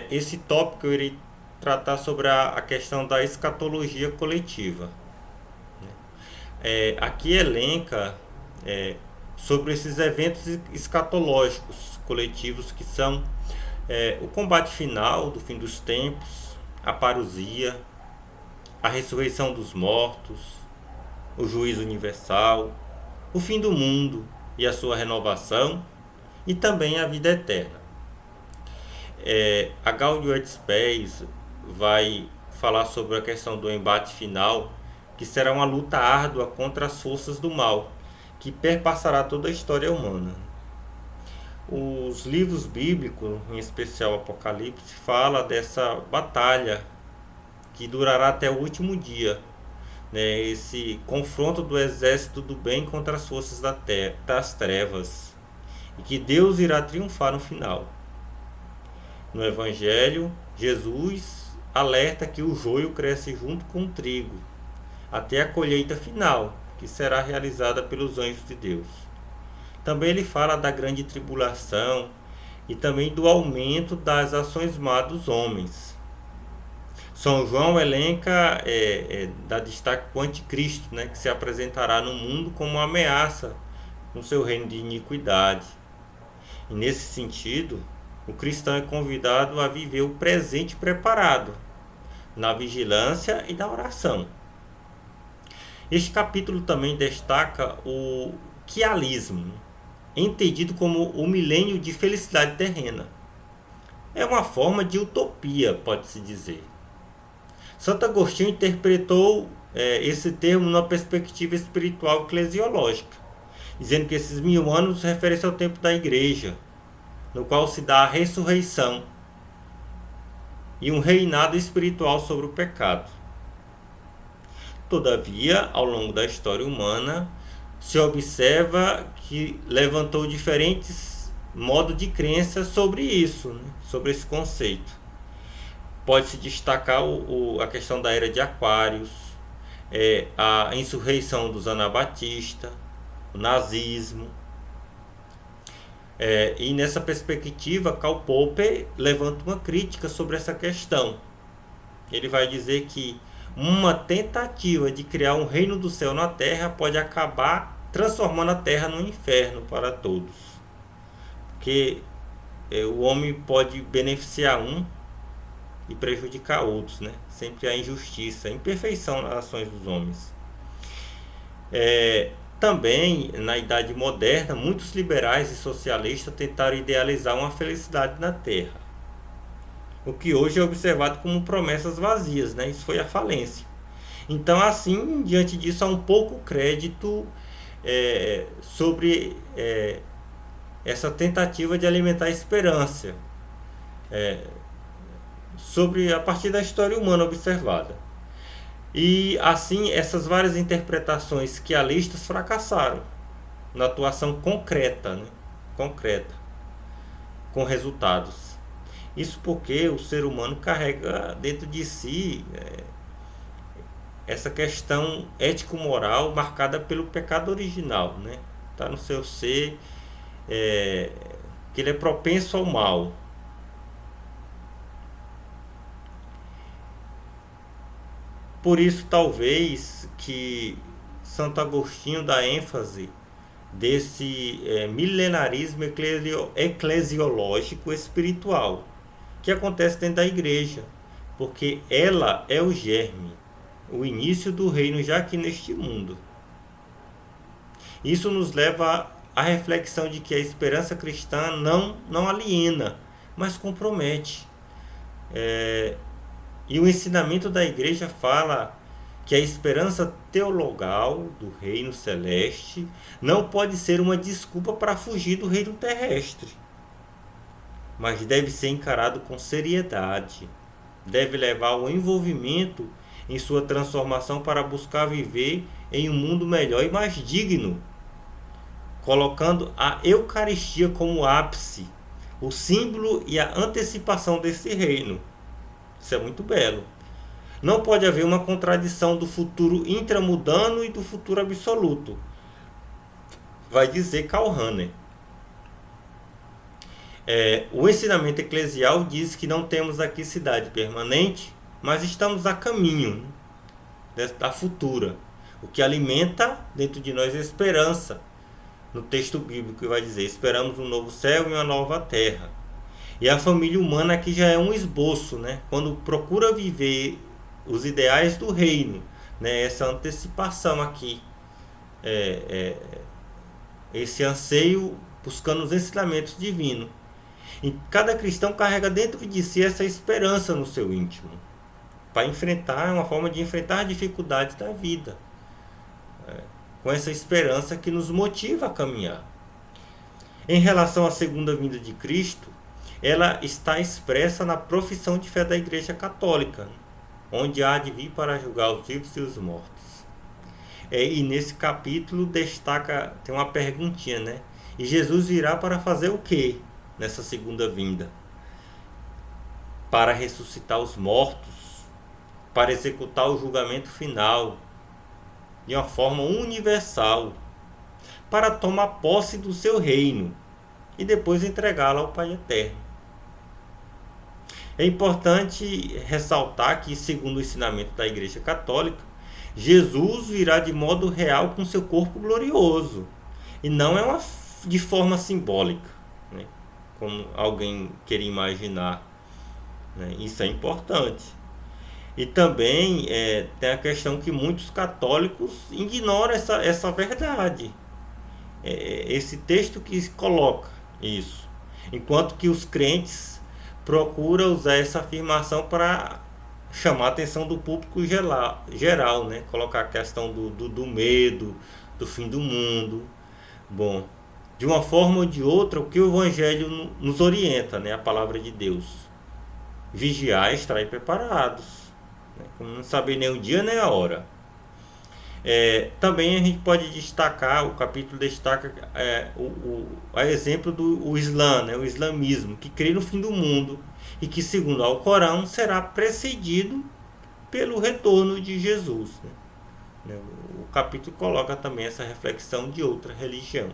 Esse tópico eu irei tratar sobre a questão da escatologia coletiva. Aqui elenca sobre esses eventos escatológicos coletivos que são o combate final do fim dos tempos, a parousia, a ressurreição dos mortos, o juízo universal, o fim do mundo e a sua renovação, e também a vida eterna. A Gaudium et Spes vai falar sobre a questão do embate final, que será uma luta árdua contra as forças do mal, que perpassará toda a história humana. Os livros bíblicos, em especial o Apocalipse, fala dessa batalha que durará até o último dia, né? Esse confronto do exército do bem contra as forças das trevas, e que Deus irá triunfar no final. No Evangelho, Jesus alerta que o joio cresce junto com o trigo, até a colheita final, que será realizada pelos anjos de Deus. Também ele fala da grande tribulação e também do aumento das ações má dos homens. São João elenca, dá destaque para o anticristo, né, que se apresentará no mundo como uma ameaça no seu reino de iniquidade. E nesse sentido, o cristão é convidado a viver o presente preparado, na vigilância e na oração. Este capítulo também destaca o quialismo, entendido como o milênio de felicidade terrena. É uma forma de utopia, pode-se dizer. Santo Agostinho interpretou esse termo numa perspectiva espiritual eclesiológica, dizendo que esses 1000 anos referem-se ao tempo da igreja, no qual se dá a ressurreição e um reinado espiritual sobre o pecado. Todavia, ao longo da história humana, se observa que levantou diferentes modos de crença sobre isso, né? Sobre esse conceito. Pode-se destacar a questão da era de Aquários, a insurreição dos anabatistas, o nazismo. E nessa perspectiva, Karl Popper levanta uma crítica sobre essa questão. Ele vai dizer que uma tentativa de criar um reino do céu na terra pode acabar transformando a terra num inferno para todos. Porque o homem pode beneficiar um e prejudicar outros, né? Sempre a injustiça, a imperfeição nas ações dos homens. Também, na Idade Moderna, muitos liberais e socialistas tentaram idealizar uma felicidade na Terra, o que hoje é observado como promessas vazias, né? Isso foi a falência. Então, assim, diante disso, há um pouco crédito sobre essa tentativa de alimentar a esperança, sobre a partir da história humana observada. E assim, essas várias interpretações quialistas fracassaram na atuação concreta, né? Concreta, com resultados. Isso porque o ser humano carrega dentro de si essa questão ético-moral marcada pelo pecado original, né? Está no seu ser, que ele é propenso ao mal. Por isso, talvez, que Santo Agostinho dá ênfase desse milenarismo eclesiológico espiritual que acontece dentro da igreja, porque ela é o germe, o início do reino já aqui neste mundo. Isso nos leva à reflexão de que a esperança cristã não aliena, mas compromete. E o ensinamento da igreja fala que a esperança teologal do reino celeste não pode ser uma desculpa para fugir do reino terrestre, mas deve ser encarado com seriedade. Deve levar ao envolvimento em sua transformação para buscar viver em um mundo melhor e mais digno, colocando a Eucaristia como ápice, o símbolo e a antecipação desse reino. Isso é muito belo. Não pode haver uma contradição do futuro intramundano e do futuro absoluto, vai dizer Karl Rahner. O ensinamento eclesial diz que não temos aqui cidade permanente, mas estamos a caminho da futura. O que alimenta dentro de nós a esperança. No texto bíblico vai dizer: esperamos um novo céu e uma nova terra. E a família humana aqui já é um esboço, né? Quando procura viver os ideais do reino, né? Essa antecipação aqui, esse anseio buscando os ensinamentos divinos. E cada cristão carrega dentro de si essa esperança no seu íntimo, para enfrentar, uma forma de enfrentar as dificuldades da vida, com essa esperança que nos motiva a caminhar. Em relação à segunda vinda de Cristo, ela está expressa na profissão de fé da Igreja Católica, onde há de vir para julgar os vivos e os mortos. E nesse capítulo tem uma perguntinha, né? E Jesus virá para fazer o quê nessa segunda vinda? Para ressuscitar os mortos, para executar o julgamento final de uma forma universal, para tomar posse do seu reino e depois entregá-lo ao Pai Eterno. É importante ressaltar que, segundo o ensinamento da Igreja Católica, Jesus virá de modo real com seu corpo glorioso, e não de forma simbólica, né? Como alguém queria imaginar, né? Isso é importante. E também tem a questão que muitos católicos ignoram essa verdade. Esse texto que coloca isso, enquanto que os crentes procuram usar essa afirmação para chamar a atenção do público geral, né? Colocar a questão do medo, do fim do mundo. Bom, de uma forma ou de outra, o que o Evangelho nos orienta, né? A palavra de Deus: vigiar e estar preparados, né? Não saber nem o dia nem a hora. Também a gente pode destacar, o capítulo destaca a exemplo do Islã, né? O islamismo, que crê no fim do mundo e que, segundo o Corão, será precedido pelo retorno de Jesus, né? O capítulo coloca também essa reflexão de outra religião.